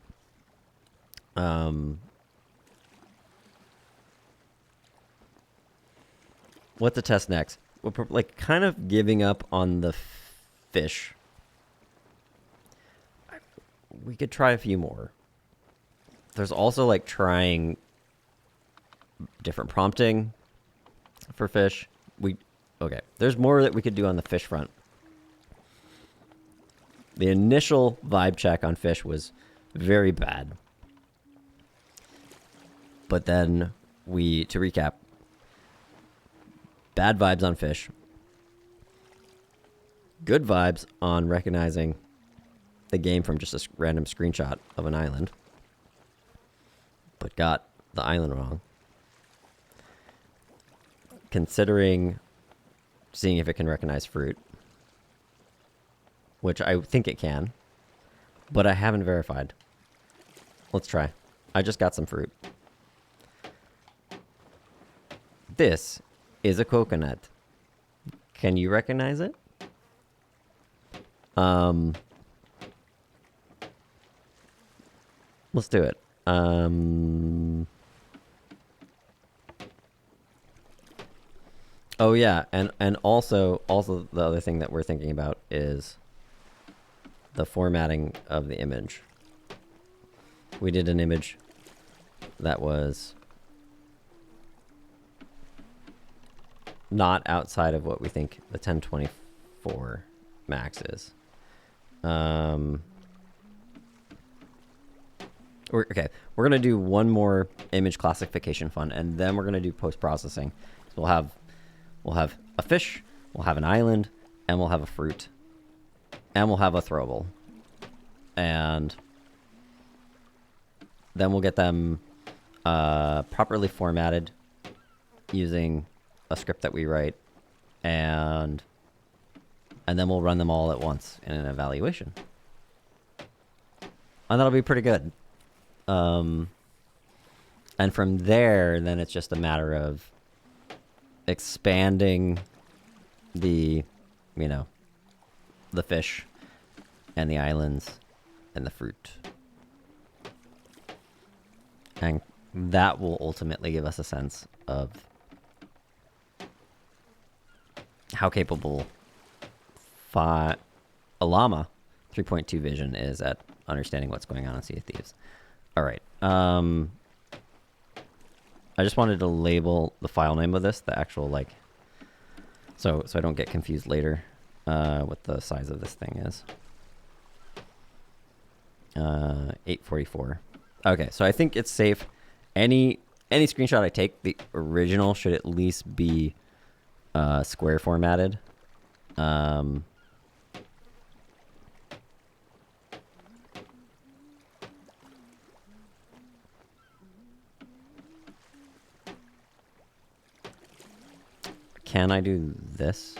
What to test next? We're like kind of giving up on the fish. We could try a few more. There's also like trying different prompting for fish. Okay. There's more that we could do on the fish front. The initial vibe check on fish was very bad. But then to recap, bad vibes on fish. Good vibes on recognizing the game from just a random screenshot of an island. But got the island wrong. Considering seeing if it can recognize fruit. Which I think it can. But I haven't verified. Let's try. I just got some fruit. This is a coconut. Can you recognize it? Let's do it. Oh yeah, and also the other thing that we're thinking about is the formatting of the image. We did an image that was not outside of what we think the 1024 max is. We're gonna do one more image classification fun, and then we're gonna do post-processing. So we'll have a fish, we'll have an island, and we'll have a fruit, and we'll have a throwable, and then we'll get them properly formatted using a script that we write, and then we'll run them all at once in an evaluation, and that'll be pretty good. And from there, then it's just a matter of expanding the fish and the islands and the fruit. And that will ultimately give us a sense of how capable a Llama 3.2 Vision is at understanding what's going on in Sea of Thieves. All right. I just wanted to label the file name of this, the actual so I don't get confused later what the size of this thing is. 844. Okay, so I think it's safe. Any screenshot I take, the original should at least be square formatted. Can I do this?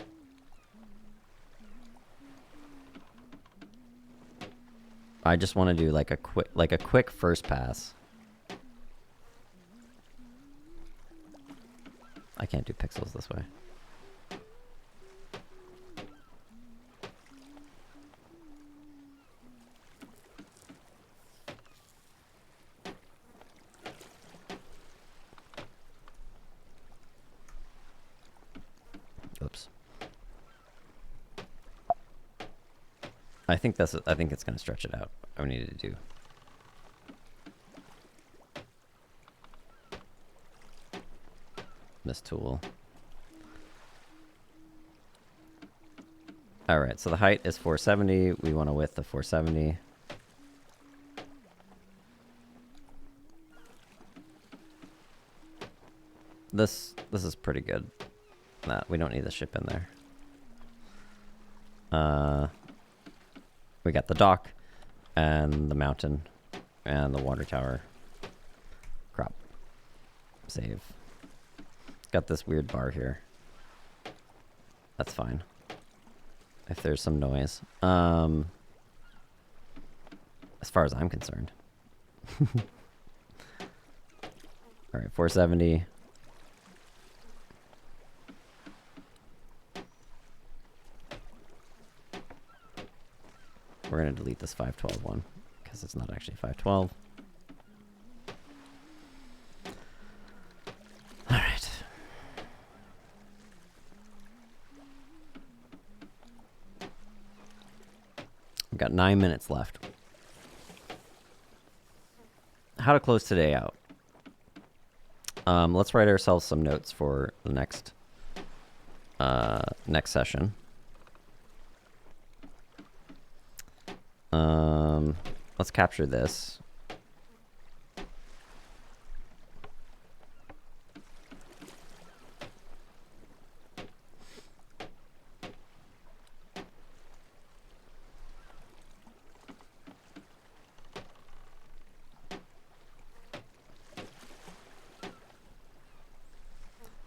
I just want to do like a quick first pass. I can't do pixels this way. Oops. I think it's going to stretch it out. I need to do. This tool. All right, so the height is 470. We want a width of 470. This is pretty good. Nah, we don't need the ship in there. We got the dock and the mountain and the water tower. Crop. Save. Got this weird bar here. That's fine. If there's some noise. As far as I'm concerned. Alright, 470. We're going to delete this 512 one because it's not actually 512. All right. We've got 9 minutes left. How to close today out. Let's write ourselves some notes for the next session. Let's capture this.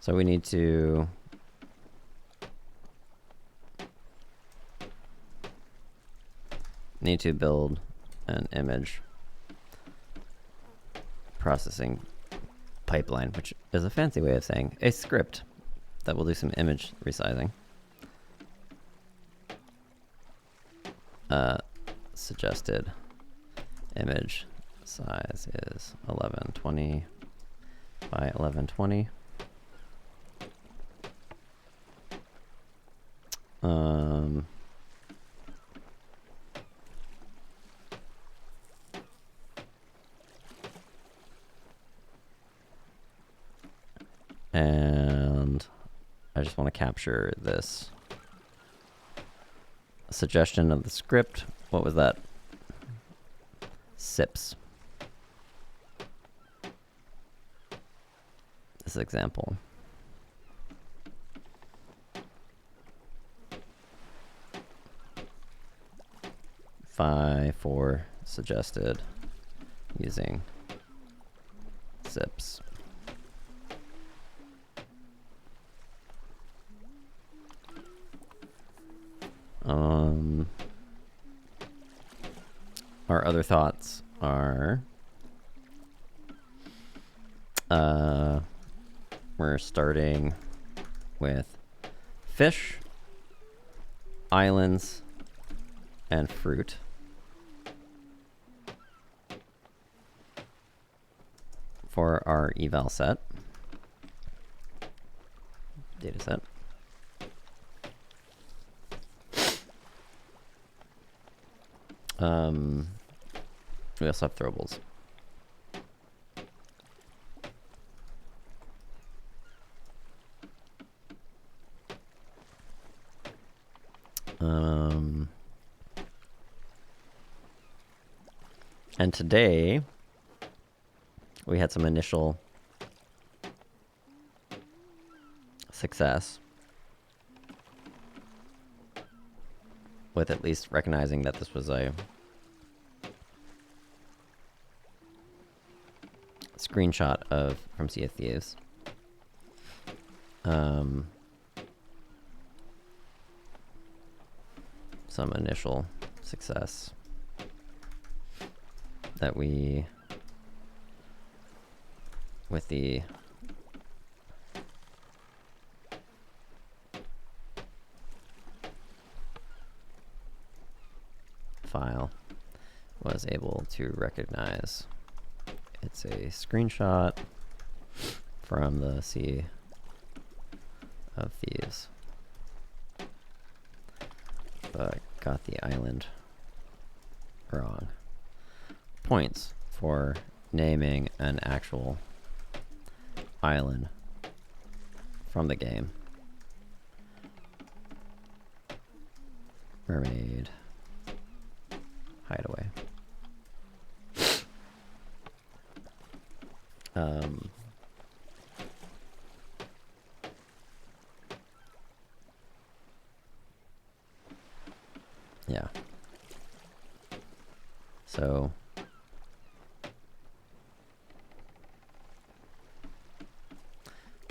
So we need to build an image processing pipeline, which is a fancy way of saying a script that will do some image resizing. Suggested image size is 1120 by 1120. And I just want to capture this suggestion of the script. What was that? SIPs. This example. For suggested using SIPs. Our other thoughts are we're starting with fish, islands, and fruit. For our eval set, data set. We also have throwables. And today we had some initial success with at least recognizing that this was a screenshot from Sea of Thieves. Some initial success. that we, with the file, was able to recognize it's a screenshot from the Sea of Thieves, but got the island wrong. Points for naming an actual island from the game. Mermaid Hideaway. Yeah. So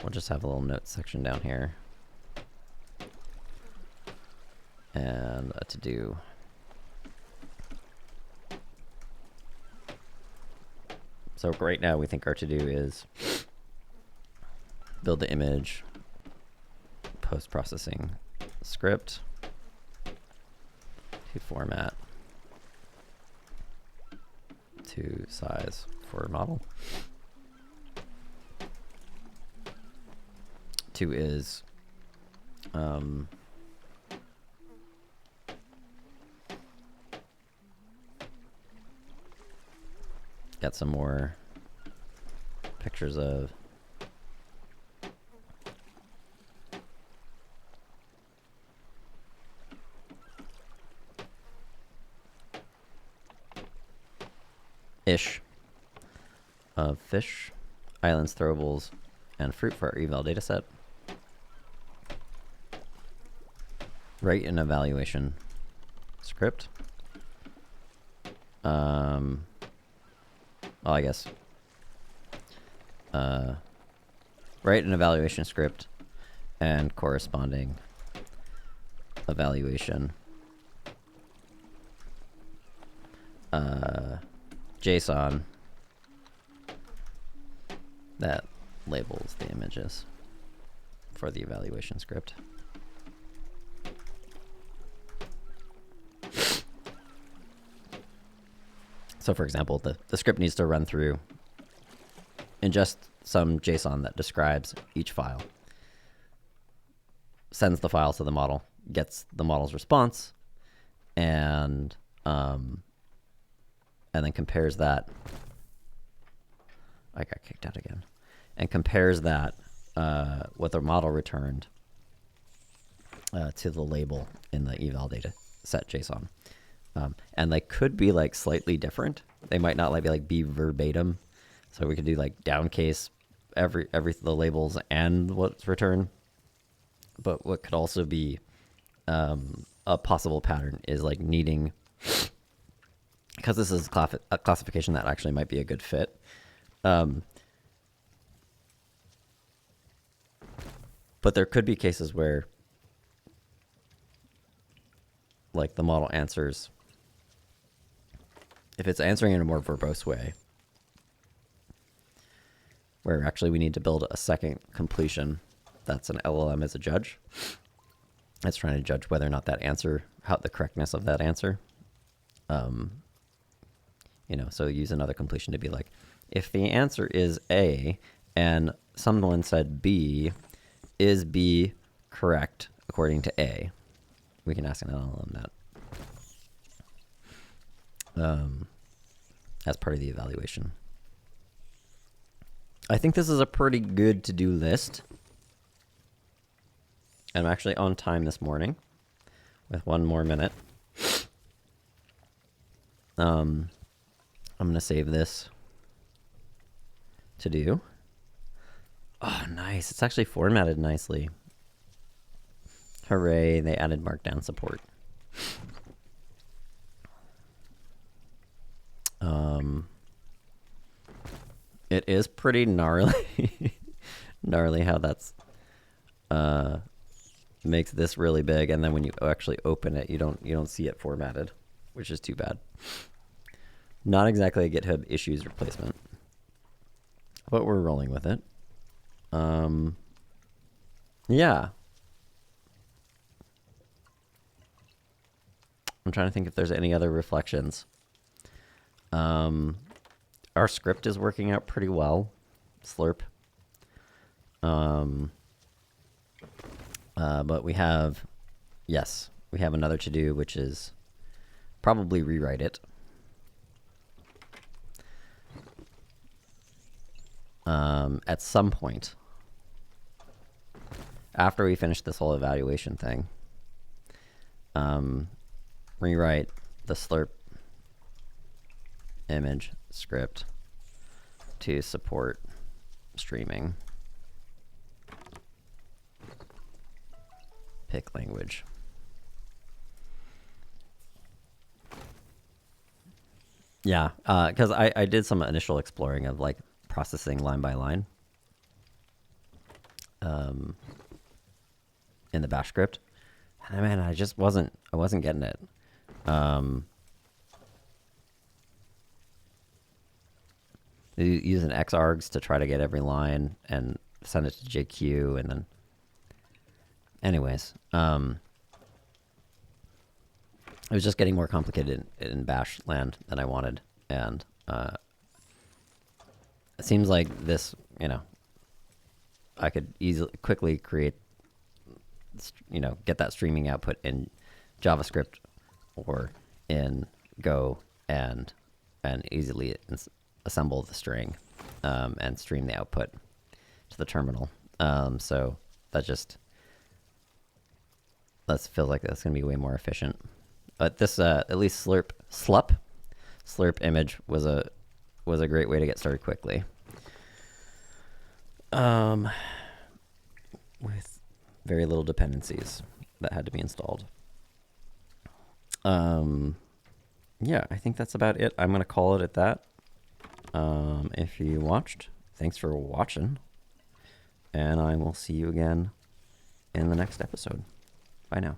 we'll just have a little note section down here and a to-do. So right now we think our to-do is build the image, post-processing script, to format, to size for model. 2 is got some more pictures of of fish, islands, throwables, and fruit for our eval dataset. Write an evaluation script. Well, I guess write an evaluation script and corresponding evaluation JSON that labels the images for the evaluation script. So for example, the script needs to run through ingest some JSON that describes each file, sends the file to the model, gets the model's response, and then compares that. I got kicked out again. And compares that what the model returned to the label in the eval data set JSON. And they could be like slightly different. They might not be verbatim. So we could do like downcase every the labels and what's returned. But what could also be a possible pattern is like needing, because this is a classification that actually might be a good fit. But there could be cases where like the model answers, if it's answering in a more verbose way, where actually we need to build a second completion that's an LLM as a judge. It's trying to judge whether or not that answer, how the correctness of that answer. So use another completion to be like, if the answer is A and someone said B, is B correct according to A? We can ask an LLM that as part of the evaluation. I think this is a pretty good to-do list. I'm actually on time this morning with 1 more minute. I'm going to save this to do. Oh, nice. It's actually formatted nicely. Hooray, they added Markdown support. It is pretty gnarly. Gnarly how that's makes this really big, and then when you actually open it, you don't see it formatted, which is too bad. Not exactly a GitHub issues replacement, but we're rolling with it. Yeah. I'm trying to think if there's any other reflections. Our script is working out pretty well. Slurp. But we have another to do, which is probably rewrite it. At some point, after we finish this whole evaluation thing, rewrite the slurp image script to support streaming. Pick language. Yeah, because I did some initial exploring of like processing line by line in the bash script. And man, I wasn't getting it. Using xargs to try to get every line and send it to JQ, and then anyways, it was just getting more complicated in bash land than I wanted. And it seems like this, I could quickly create, get that streaming output in JavaScript or in Go and easily assemble the string and stream the output to the terminal. So that feels like that's going to be way more efficient. But this, at least slurp image was a great way to get started quickly. With very little dependencies that had to be installed. Yeah, I think that's about it. I'm going to call it at that. If you watched, thanks for watching. And I will see you again in the next episode. Bye now.